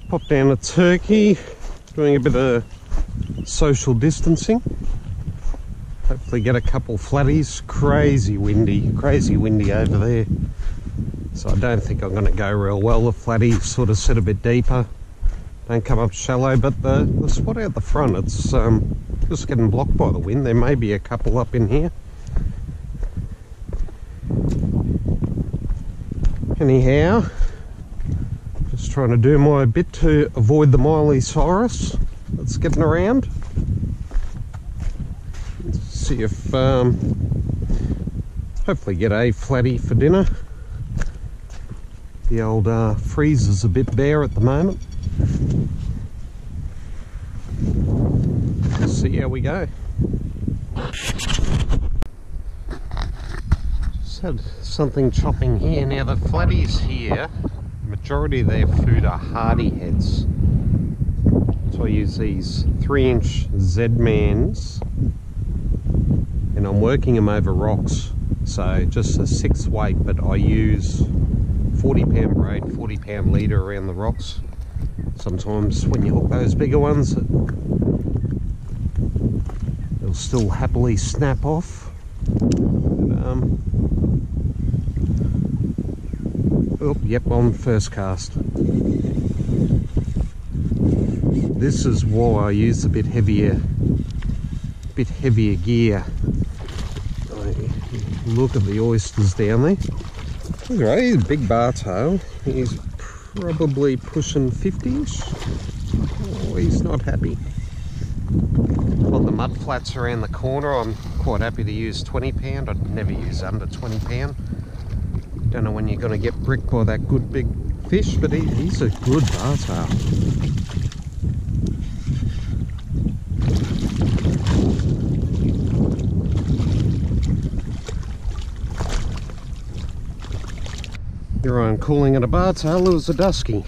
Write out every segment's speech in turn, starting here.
Pop down a turkey, doing a bit of social distancing. Hopefully get a couple flatties. Crazy windy over there. So I don't think I'm going to go real well. The flatties sort of sit a bit deeper, don't come up shallow, but the spot out the front, it's just getting blocked by the wind. There may be a couple up in here. Anyhow, just trying to do my bit to avoid the Miley-Cyrus that's getting around. Let's see if hopefully get a flatty for dinner. The old freezer's a bit bare at the moment. Let's see how we go. Just had something chopping here. Now the flatties here, majority of their food are hardy heads. So I use these 3-inch Z-mans and I'm working them over rocks. So just a 6 weight, but I use 40-pound braid, 40-pound leader around the rocks. Sometimes when you hook those bigger ones, they'll still happily snap off. But, oh, yep, on first cast. This is why I use a bit heavier gear. Look at the oysters down there. Look at that, he's a big bar tail. He's probably pushing 50-ish. Oh, he's not happy. Got the mud flats around the corner. I'm quite happy to use 20-pound. I'd never use under 20-pound. Don't know when you're going to get bricked by that good big fish, but he's a good bar tail. Here I'm calling it a bar tail. It was a dusky.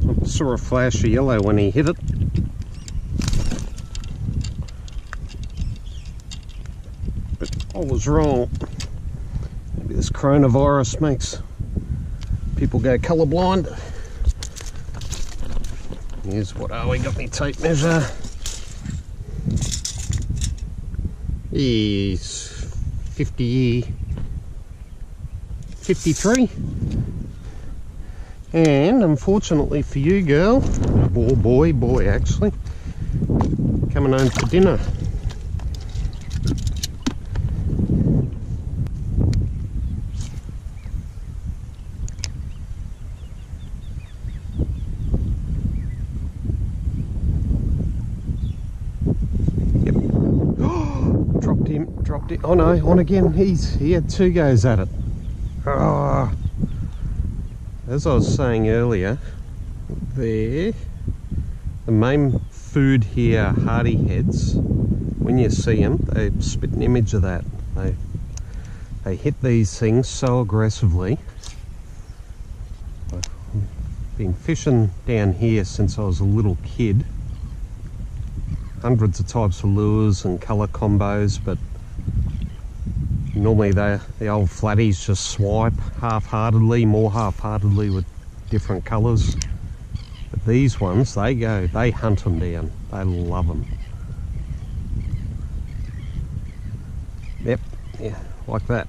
I saw a flash of yellow when he hit it. But I was wrong. Maybe this coronavirus makes people go colourblind. Here's what we got me tape measure. He's 53, and unfortunately for you, girl, boy actually, coming home for dinner. Yep. Dropped it. Oh no, on again. He had 2 goes at it. Oh, as I was saying earlier, the main food here, hardy heads, when you see them, they spit an image of that. They hit these things so aggressively. I've been fishing down here since I was a little kid. Hundreds of types of lures and colour combos, but normally the old flatties just swipe half-heartedly, more half-heartedly with different colours. But these ones, they hunt them down. They love them. Yep, yeah, like that.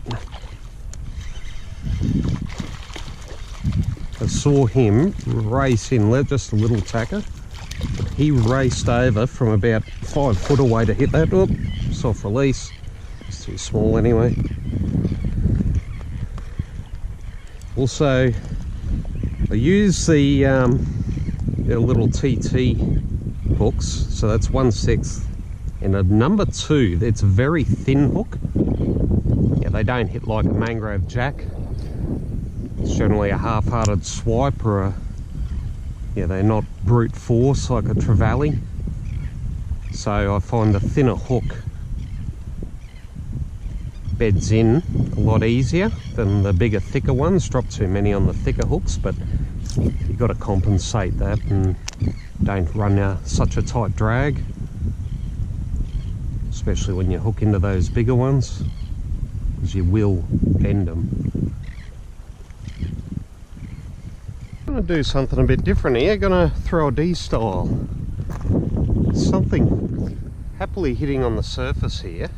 I saw him race in, just a little tacker. He raced over from about 5 foot away to hit that. Oop, soft release. It's too small anyway. Also, I use the little TT hooks, so that's 1/6, and a number 2. It's a very thin hook. Yeah, they don't hit like a mangrove jack. It's generally a half-hearted swipe, or they're not brute force like a trevally. So I find the thinner hook beds in a lot easier than the bigger, thicker ones. Drop too many on the thicker hooks, but you've got to compensate that and don't run such a tight drag, especially when you hook into those bigger ones, because you will bend them. Gonna do something a bit different here. Gonna throw a D style. Something happily hitting on the surface here.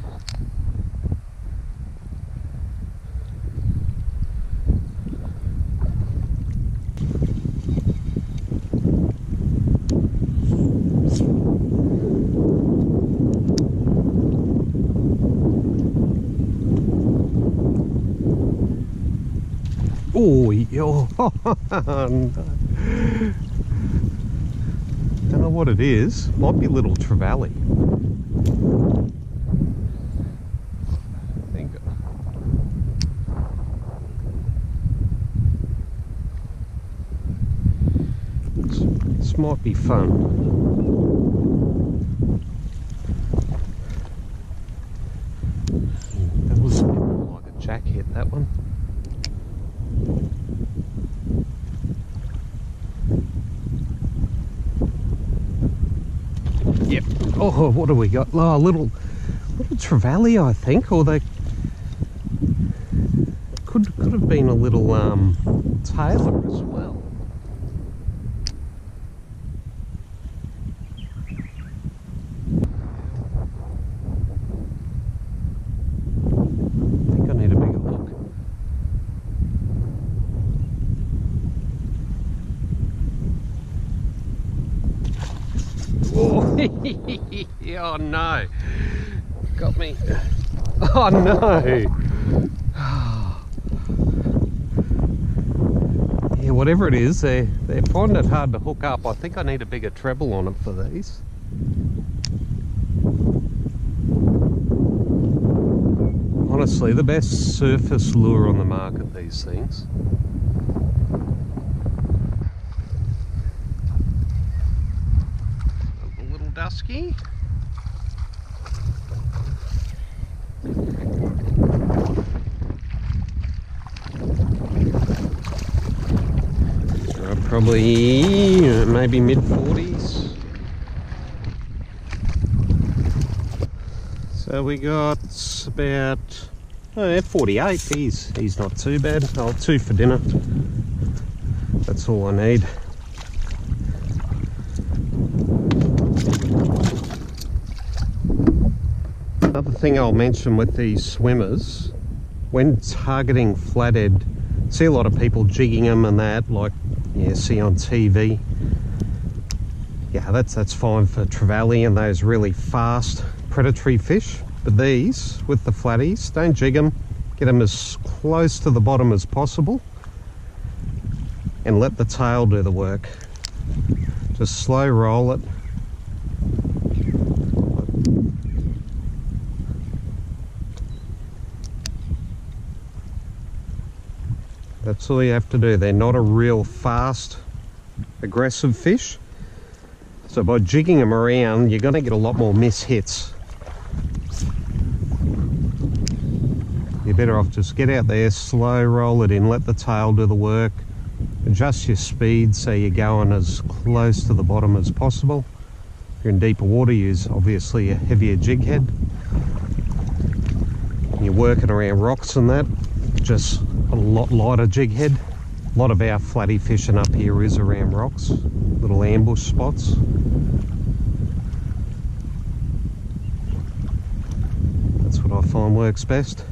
Oh, yo. No. Don't know what it is. Might be a little trevally. I think. This might be fun. That was a bit more like a jack hit, that one. Yep. Oh, what do we got? Oh, a little trevally, I think, or they could have been a little tailor as well. I think I need a bigger hook. Oh no, got me. Oh no. Yeah, whatever it is, they're finding it hard to hook up. I think I need a bigger treble on it for these. Honestly, the best surface lure on the market, these things. Dusky. Probably maybe mid-40s. So we got about 48. He's not too bad. Oh, 2 for dinner. That's all I need. Another thing I'll mention with these swimmers, when targeting flathead, see a lot of people jigging them and that, like you see on TV. Yeah, that's fine for trevally and those really fast predatory fish. But these, with the flatties, don't jig them. Get them as close to the bottom as possible and let the tail do the work. Just slow roll it. That's all you have to do. They're not a real fast, aggressive fish. So by jigging them around, you're going to get a lot more miss hits. You're better off just get out there, slow roll it in, let the tail do the work. Adjust your speed so you're going as close to the bottom as possible. If you're in deeper water, use obviously a heavier jig head. When you're working around rocks and that, just a lot lighter jig head. A lot of our flatty fishing up here is around rocks, little ambush spots. That's what I find works best.